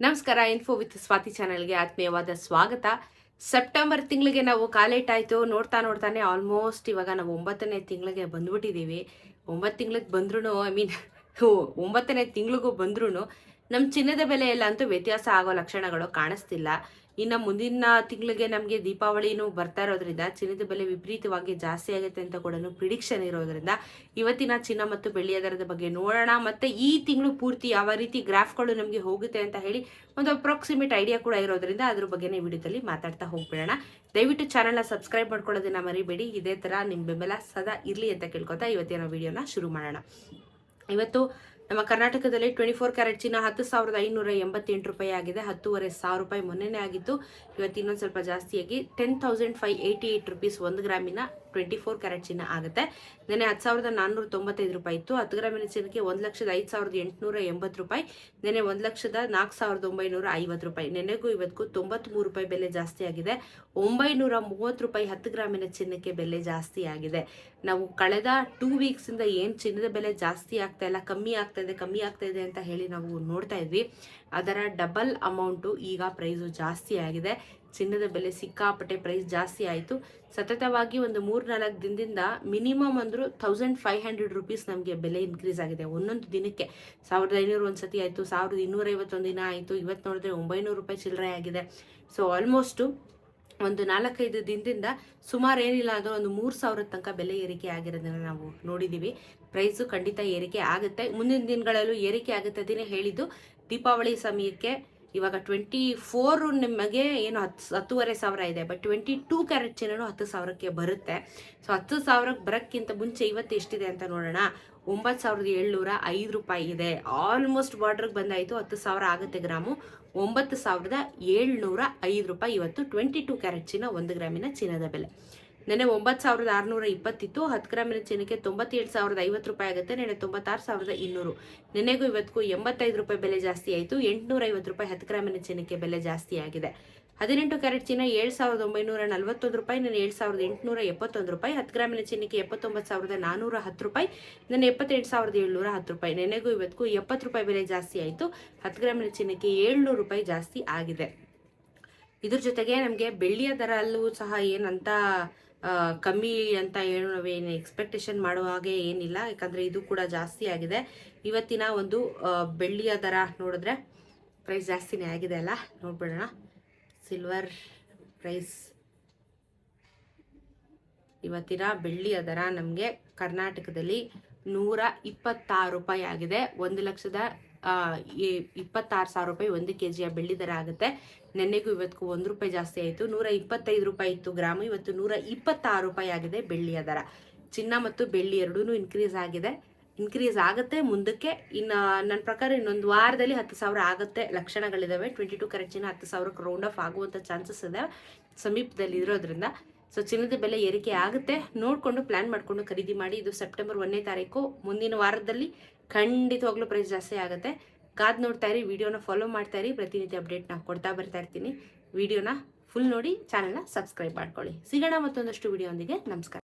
ನಮಸ್ಕಾರ. Info with Swati ಚಾನೆಲ್ಗೆ ಆತ್ಮೀಯವಾದ ಸ್ವಾಗತ. ಸೆಪ್ಟೆಂಬರ್ ತಿಂಗಳಿಗೆ ನಾವು ಕಾಲೇಟಾಯಿತು. ನೋಡ್ತಾನೆ ಆಲ್ಮೋಸ್ಟ್ ಇವಾಗ ನಾವು 9ನೇ ತಿಂಗಳಿಗೆ ಬಂದ್ಬಿಟ್ಟಿದ್ದೀವಿ. 9 ತಿಂಗಳಿಗೆ ಬಂದ್ರೂ ಐ ಮೀನ್ 9ನೇ ತಿಂಗಳಿಗೂ ಬಂದ್ರೂ ನಮ್ಮ ಚಿನ್ನದ ಬೆಲೆಯಲ್ಲ ಅಂತೂ ವ್ಯತ್ಯಾಸ ಆಗೋ ಲಕ್ಷಣಗಳು ಕಾಣಿಸ್ತಿಲ್ಲ. ಇನ್ನು ಮುಂದಿನ ತಿಂಗಳಿಗೆ ನಮಗೆ ದೀಪಾವಳಿನೂ ಬರ್ತಾ ಇರೋದ್ರಿಂದ ಚಿನ್ನದ ಬೆಲೆ ವಿಪರೀತವಾಗಿ ಜಾಸ್ತಿ ಆಗುತ್ತೆ ಅಂತ ಕೂಡ ಪ್ರಿಡಿಕ್ಷನ್ ಇರೋದ್ರಿಂದ ಇವತ್ತಿನ ಚಿನ್ನ ಮತ್ತು ಬೆಳ್ಳಿಯ ದರದ ಬಗ್ಗೆ ನೋಡೋಣ. ಮತ್ತು ಈ ತಿಂಗಳು ಪೂರ್ತಿ ಯಾವ ರೀತಿ ಗ್ರಾಫ್ಗಳು ನಮಗೆ ಹೋಗುತ್ತೆ ಅಂತ ಹೇಳಿ ಒಂದು ಅಪ್ರಾಕ್ಸಿಮೇಟ್ ಐಡಿಯಾ ಕೂಡ ಇರೋದ್ರಿಂದ ಅದ್ರ ಬಗ್ಗೆನೇ ವಿಡಿಯೋದಲ್ಲಿ ಮಾತಾಡ್ತಾ ಹೋಗ್ಬಿಡೋಣ. ದಯವಿಟ್ಟು ಚಾನಲ್ನ ಸಬ್ಸ್ಕ್ರೈಬ್ ಮಾಡ್ಕೊಳ್ಳೋದನ್ನ ಮರಿಬೇಡಿ. ಇದೇ ಥರ ನಿಮ್ಮ ಬೆಂಬಲ ಸದಾ ಇರಲಿ ಅಂತ ಕೇಳ್ಕೊತಾ ಇವತ್ತಿನ ವಿಡಿಯೋನ ಶುರು ಮಾಡೋಣ. ಇವತ್ತು ನಮ್ಮ ಕರ್ನಾಟಕದಲ್ಲಿ 24 ಕ್ಯಾರೆಟ್ ಚಿನ್ನ 10,588 ರೂಪಾಯಿ ಆಗಿದೆ. 10,500 ರೂಪಾಯಿ ಮೊನ್ನೆನೇ ಆಗಿತ್ತು. ಇವತ್ತು ಇನ್ನೊಂದು ಸ್ವಲ್ಪ ಜಾಸ್ತಿಯಾಗಿ 10,588 ರುಪೀಸ್ 1 ಗ್ರಾಮಿನ 24 ಕ್ಯಾರೆಟ್ ಚಿನ್ನ ಆಗುತ್ತೆ. ನೆನೆ 10,495 ರೂಪಾಯಿ ಇತ್ತು. 10 ಗ್ರಾಮಿನ ಚಿನ್ನಕ್ಕೆ 1,05,880 ರೂಪಾಯಿ. ನೆನೆ 1,04,950 ರೂಪಾಯಿ. ನೆನೆಗೂ ಇವತ್ತಿಗೂ 93 ರೂಪಾಯಿ ಬೆಲೆ ಜಾಸ್ತಿ ಆಗಿದೆ. 930 ರೂಪಾಯಿ 10 ಗ್ರಾಮಿನ ಚಿನ್ನಕ್ಕೆ ಬೆಲೆ ಜಾಸ್ತಿ ಆಗಿದೆ. ನಾವು ಕಳೆದ 2 ವೀಕ್ಸಿಂದ ಏನು ಚಿನ್ನದ ಬೆಲೆ ಜಾಸ್ತಿ ಆಗ್ತಾ ಇಲ್ಲ, ಕಮ್ಮಿ ಆಗ್ತಾ ಇದೆ ಅಂತ ಹೇಳಿ ನಾವು ನೋಡ್ತಾ ಇದ್ವಿ. ಅದರ ಡಬಲ್ ಅಮೌಂಟು ಈಗ ಪ್ರೈಸು ಜಾಸ್ತಿ ಆಗಿದೆ. ಚಿನ್ನದ ಬೆಲೆ ಸಿಕ್ಕಾಪಟ್ಟೆ ಪ್ರೈಸ್ ಜಾಸ್ತಿ ಆಯಿತು. ಸತತವಾಗಿ ಒಂದು 3-4 ದಿನದಿಂದ ಮಿನಿಮಮ್ ಅಂದರೂ 1,500 ರುಪೀಸ್ ನಮಗೆ ಬೆಲೆ ಇನ್ಕ್ರೀಸ್ ಆಗಿದೆ. ಒಂದೊಂದು ದಿನಕ್ಕೆ 1,500 ಒಂದು ಸತಿ ಆಯಿತು, 1,251 ದಿನ ಆಯಿತು. ಇವತ್ತು ನೋಡಿದ್ರೆ 900 ರೂಪಾಯಿ ಚಿಲ್ಲರೆ ಆಗಿದೆ. ಸೊ ಆಲ್ಮೋಸ್ಟು ಒಂದು 4-5 ದಿನದಿಂದ ಸುಮಾರು ಏನಿಲ್ಲ ಅಂದರೆ ಒಂದು 3,000 ತನಕ ಬೆಲೆ ಏರಿಕೆ ಆಗಿರೋದನ್ನು ನಾವು ನೋಡಿದ್ದೀವಿ. ಪ್ರೈಸು ಖಂಡಿತ ಏರಿಕೆ ಆಗುತ್ತೆ. ಮುಂದಿನ ದಿನಗಳಲ್ಲೂ ಏರಿಕೆ ಆಗುತ್ತೆ. ಅದನ್ನೇ ಹೇಳಿದ್ದು ದೀಪಾವಳಿ ಸಮಯಕ್ಕೆ ಇವಾಗ 24 ನಿಮಗೆ ಏನು 10,500 ಇದೆ. ಬಟ್ 22 ಕ್ಯಾರೆಟ್ ಚಿನ್ನೂ 10,000ಕ್ಕೆ ಬರುತ್ತೆ. ಸೊ 10,000ಕ್ಕೆ ಬರೋಕ್ಕಿಂತ ಮುಂಚೆ ಇವತ್ತು ಎಷ್ಟಿದೆ ಅಂತ ನೋಡೋಣ. 9,705 ರೂಪಾಯಿ ಇದೆ. ಆಲ್ಮೋಸ್ಟ್ ಬಾರ್ಡ್ರಿಗೆ ಬಂದಾಯಿತು. 10,000 ಆಗುತ್ತೆ ಗ್ರಾಮು. 9,705 ರೂಪಾಯಿ ಇವತ್ತು 22 ಕ್ಯಾರೆಟ್ ಚಿನ್ನ 1 ಗ್ರಾಮಿನ ಚಿನ್ನದ ಬೆಲೆ. ನೆನೆ 9,620 ಇತ್ತು. 10 ಗ್ರಾಮಿನ ಚಿನ್ನಕ್ಕೆ 97,050 ರೂಪಾಯಿ ಆಗುತ್ತೆ. ನೆನೆ 96,200. ನೆನೆಗೂ ಇವತ್ತಿಗೂ 85 ರೂಪಾಯಿ ಬೆಲೆ ಜಾಸ್ತಿ ಆಯಿತು. 850 ರೂಪಾಯಿ 10 ಗ್ರಾಮಿನ ಚಿನ್ನಕ್ಕೆ ಬೆಲೆ ಜಾಸ್ತಿ ಆಗಿದೆ. 18 ಕ್ಯಾರೆಟ್ ಚಿನ್ನ 7,941 ರೂಪಾಯಿ. ನೆನೆ 7,871 ರೂಪಾಯಿ. 10 ಗ್ರಾಮಿನ ಚಿನ್ನಕ್ಕೆ 79,410 ರೂಪಾಯಿ. ನೆನೆ 78,710 ರೂಪಾಯಿ. ನೆನೆಗೂ ಇವತ್ತಿಗೂ 70 ರೂಪಾಯಿ ಬೆಲೆ ಜಾಸ್ತಿ ಆಯಿತು. 10 ಗ್ರಾಮಿನ ಚಿನ್ನಕ್ಕೆ 700 ರೂಪಾಯಿ ಜಾಸ್ತಿ ಆಗಿದೆ. ಇದ್ರ ಜೊತೆಗೆ ನಮಗೆ ಬೆಳ್ಳಿಯ ದರ ಅಲ್ಲೂ ಸಹ ಏನಂತ ಕಮ್ಮಿ ಅಂತ ಏನು ನಾವೇನು ಎಕ್ಸ್ಪೆಕ್ಟೇಷನ್ ಮಾಡುವ ಹಾಗೆ ಏನಿಲ್ಲ. ಯಾಕಂದರೆ ಇದು ಕೂಡ ಜಾಸ್ತಿ ಆಗಿದೆ. ಇವತ್ತಿನ ಒಂದು ಬೆಳ್ಳಿಯ ದರ ನೋಡಿದ್ರೆ ಪ್ರೈಸ್ ಜಾಸ್ತಿನೇ ಆಗಿದೆ ಅಲ್ಲ, ನೋಡ್ಬಿಡೋಣ. ಸಿಲ್ವರ್ ಪ್ರೈಸ್ ಇವತ್ತಿನ ಬೆಳ್ಳಿಯ ದರ ನಮಗೆ ಕರ್ನಾಟಕದಲ್ಲಿ 126 ರೂಪಾಯಿ ಆಗಿದೆ. 1,26,000 ರೂಪಾಯಿ 1 kg ಬೆಳ್ಳಿ ದರ ಆಗುತ್ತೆ. ನೆನ್ನೆಗೂ ಇವತ್ತಿಗೂ 1 ರೂಪಾಯಿ ಜಾಸ್ತಿ ಆಯಿತು. 125 ರೂಪಾಯಿ ಇತ್ತು ಗ್ರಾಮು. ಇವತ್ತು 126 ರೂಪಾಯಿ ಆಗಿದೆ ಬೆಳ್ಳಿಯ ದರ. ಚಿನ್ನ ಮತ್ತು ಬೆಳ್ಳಿ ಎರಡೂ ಇನ್ಕ್ರೀಸ್ ಆಗುತ್ತೆ ಮುಂದಕ್ಕೆ. ಇನ್ನು ನನ್ನ ಪ್ರಕಾರ ಇನ್ನೊಂದು ವಾರದಲ್ಲಿ 10,000 ಆಗುತ್ತೆ ಲಕ್ಷಣಗಳಿದ್ದಾವೆ. 22 ಕ್ಯಾರೆಟ್ ಚಿನ್ನ 10,000ಕ್ಕೆ ರೌಂಡ್ ಆಫ್ ಆಗುವಂಥ ಚಾನ್ಸಸ್ ಇದೆ ಸಮೀಪದಲ್ಲಿ ಇರೋದ್ರಿಂದ. ಸೊ ಚಿನ್ನದ ಬೆಲೆ ಏರಿಕೆ ಆಗುತ್ತೆ. ನೋಡಿಕೊಂಡು ಪ್ಲ್ಯಾನ್ ಮಾಡಿಕೊಂಡು ಖರೀದಿ ಮಾಡಿ. ಇದು ಸೆಪ್ಟೆಂಬರ್ 1ನೇ ತಾರೀಕು. ಮುಂದಿನ ವಾರದಲ್ಲಿ ಖಂಡಿತವಾಗ್ಲೂ ಪ್ರೈಸ್ ಜಾಸ್ತಿ ಆಗುತ್ತೆ. ಕಾದು ನೋಡ್ತಾ ಇರಿ, ವಿಡಿಯೋನ ಫಾಲೋ ಮಾಡ್ತಾ ಇರಿ. ಪ್ರತಿನಿತ್ಯ ಅಪ್ಡೇಟ್ನ ಕೊಡ್ತಾ ಬರ್ತಾ ಇರ್ತೀನಿ. ವಿಡಿಯೋನ ಫುಲ್ ನೋಡಿ, ಚಾನಲ್ನ ಸಬ್ಸ್ಕ್ರೈಬ್ ಮಾಡ್ಕೊಳ್ಳಿ. ಸಿಗೋಣ ಮತ್ತೊಂದಷ್ಟು ವಿಡಿಯೋ ಒಂದಿಗೆ. ನಮಸ್ಕಾರ.